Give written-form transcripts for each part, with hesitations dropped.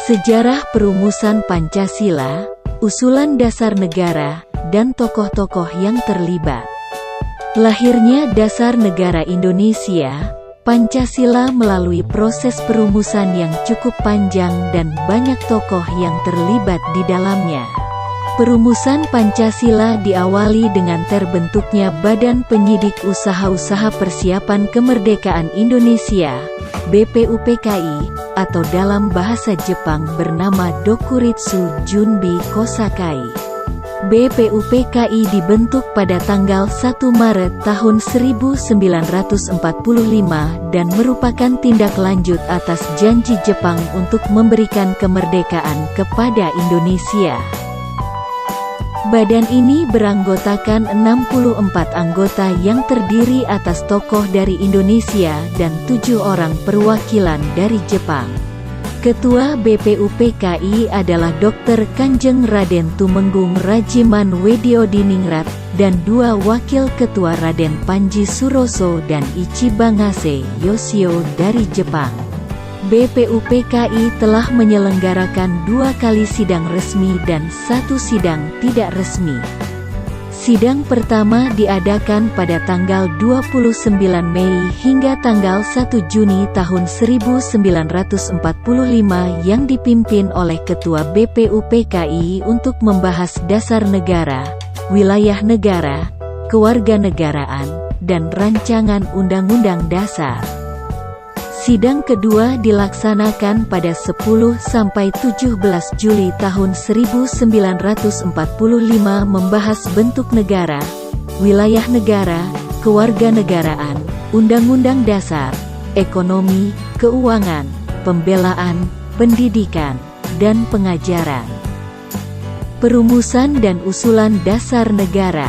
Sejarah perumusan Pancasila, usulan dasar negara, dan tokoh-tokoh yang terlibat. Lahirnya Dasar Negara Indonesia, Pancasila melalui proses perumusan yang cukup panjang dan banyak tokoh yang terlibat di dalamnya. Perumusan Pancasila diawali dengan terbentuknya Badan Penyidik Usaha-Usaha Persiapan Kemerdekaan Indonesia, BPUPKI, atau dalam bahasa Jepang bernama Dokuritsu Junbi Kosakai. BPUPKI dibentuk pada tanggal 1 Maret tahun 1945 dan merupakan tindak lanjut atas janji Jepang untuk memberikan kemerdekaan kepada Indonesia. Badan ini beranggotakan 64 anggota yang terdiri atas tokoh dari Indonesia dan 7 orang perwakilan dari Jepang. Ketua BPUPKI adalah Dr. Kanjeng Raden Tumenggung Rajiman Wediodiningrat, dan 2 wakil ketua Raden Panji Suroso dan Ichibangase Yoshio dari Jepang. BPUPKI telah menyelenggarakan 2 kali sidang resmi dan 1 sidang tidak resmi. Sidang pertama diadakan pada tanggal 29 Mei hingga tanggal 1 Juni tahun 1945 yang dipimpin oleh Ketua BPUPKI untuk membahas dasar negara, wilayah negara, kewarganegaraan, dan rancangan undang-undang dasar. Sidang kedua dilaksanakan pada 10–17 Juli tahun 1945 membahas bentuk negara, wilayah negara, kewarganegaraan, undang-undang dasar, ekonomi, keuangan, pembelaan, pendidikan, dan pengajaran. Perumusan dan usulan dasar negara.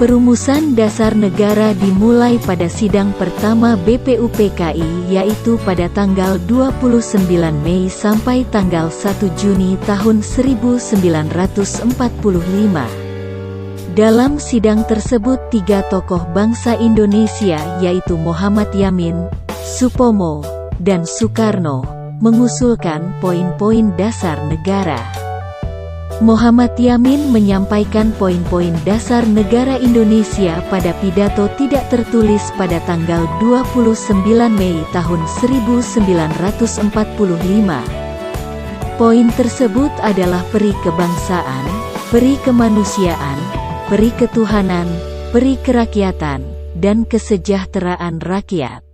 Perumusan dasar negara dimulai pada sidang pertama BPUPKI yaitu pada tanggal 29 Mei sampai tanggal 1 Juni tahun 1945. Dalam sidang tersebut 3 tokoh bangsa Indonesia yaitu Muhammad Yamin, Supomo, dan Soekarno mengusulkan poin-poin dasar negara. Muhammad Yamin menyampaikan poin-poin dasar negara Indonesia pada pidato tidak tertulis pada tanggal 29 Mei tahun 1945. Poin tersebut adalah peri kebangsaan, peri kemanusiaan, peri ketuhanan, peri kerakyatan, dan kesejahteraan rakyat.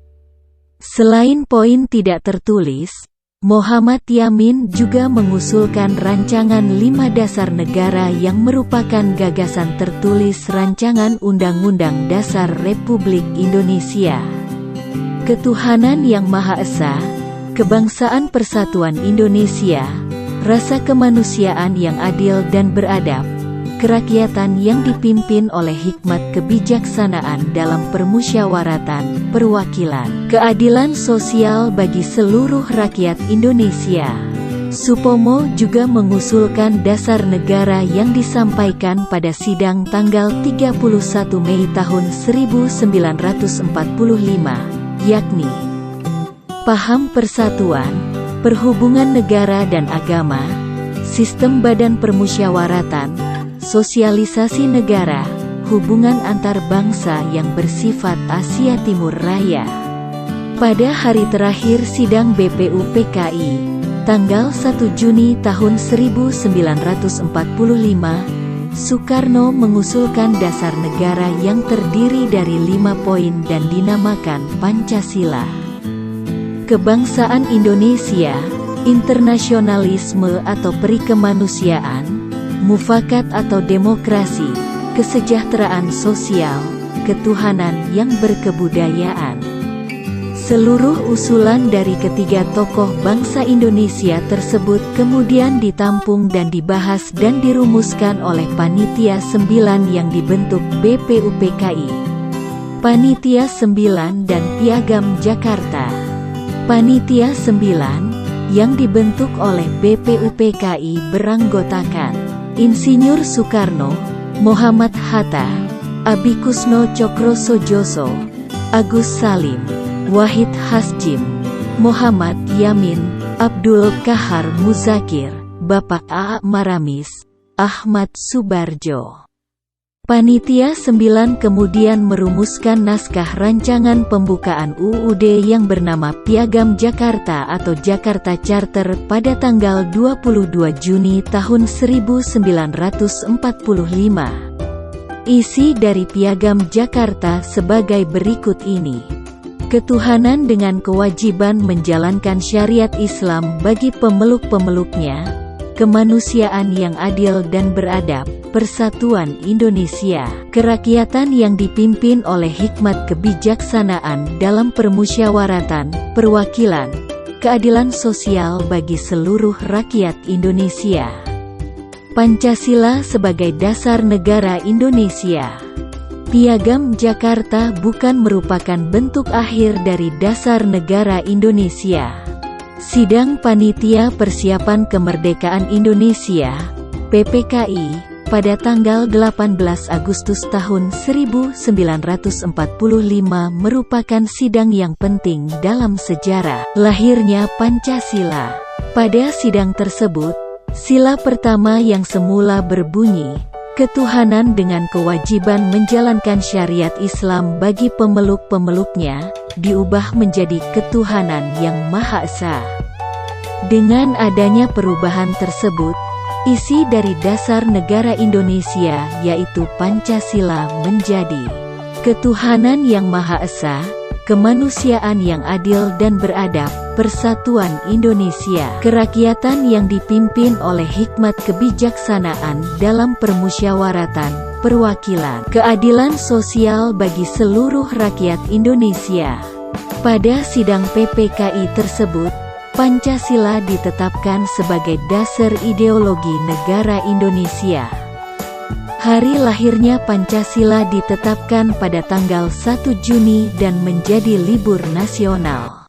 Selain poin tidak tertulis, Muhammad Yamin juga mengusulkan rancangan 5 dasar negara yang merupakan gagasan tertulis Rancangan Undang-Undang Dasar Republik Indonesia. Ketuhanan yang Maha Esa, kebangsaan persatuan Indonesia, rasa kemanusiaan yang adil dan beradab, kerakyatan yang dipimpin oleh hikmat kebijaksanaan dalam permusyawaratan, perwakilan, keadilan sosial bagi seluruh rakyat Indonesia. Supomo juga mengusulkan dasar negara yang disampaikan pada sidang tanggal 31 Mei tahun 1945, yakni paham persatuan, perhubungan negara dan agama, sistem badan permusyawaratan, sosialisasi negara, hubungan antar bangsa yang bersifat Asia Timur Raya. Pada hari terakhir sidang BPUPKI, tanggal 1 Juni tahun 1945, Soekarno mengusulkan dasar negara yang terdiri dari 5 poin dan dinamakan Pancasila. Kebangsaan Indonesia, internasionalisme atau perikemanusiaan, mufakat atau demokrasi, kesejahteraan sosial, ketuhanan yang berkebudayaan. Seluruh usulan dari ketiga tokoh bangsa Indonesia tersebut kemudian ditampung dan dibahas dan dirumuskan oleh Panitia 9 yang dibentuk BPUPKI. Panitia 9 dan Piagam Jakarta. Panitia 9, yang dibentuk oleh BPUPKI beranggotakan Insinyur Soekarno, Muhammad Hatta, Abikusno Cokrosojoso, Agus Salim, Wahid Hasjim, Muhammad Yamin, Abdul Kahar Muzakir, Bapak A. Maramis, Ahmad Subarjo. Panitia 9 kemudian merumuskan naskah rancangan pembukaan UUD yang bernama Piagam Jakarta atau Jakarta Charter pada tanggal 22 Juni tahun 1945. Isi dari Piagam Jakarta sebagai berikut ini. Ketuhanan dengan kewajiban menjalankan syariat Islam bagi pemeluk-pemeluknya, kemanusiaan yang adil dan beradab, persatuan Indonesia, kerakyatan yang dipimpin oleh hikmat kebijaksanaan dalam permusyawaratan, perwakilan, keadilan sosial bagi seluruh rakyat Indonesia. Pancasila sebagai dasar negara Indonesia. Piagam Jakarta bukan merupakan bentuk akhir dari dasar negara Indonesia. Sidang Panitia Persiapan Kemerdekaan Indonesia, PPKI, pada tanggal 18 Agustus tahun 1945 merupakan sidang yang penting dalam sejarah lahirnya Pancasila. Pada sidang tersebut, sila pertama yang semula berbunyi, ketuhanan dengan kewajiban menjalankan syariat Islam bagi pemeluk-pemeluknya, diubah menjadi ketuhanan yang Maha Esa. Dengan adanya perubahan tersebut, isi dari dasar negara Indonesia yaitu Pancasila menjadi ketuhanan yang Maha Esa, kemanusiaan yang adil dan beradab, persatuan Indonesia, kerakyatan yang dipimpin oleh hikmat kebijaksanaan dalam permusyawaratan, perwakilan, keadilan sosial bagi seluruh rakyat Indonesia. Pada sidang PPKI tersebut, Pancasila ditetapkan sebagai dasar ideologi negara Indonesia. Hari lahirnya Pancasila ditetapkan pada tanggal 1 Juni dan menjadi libur nasional.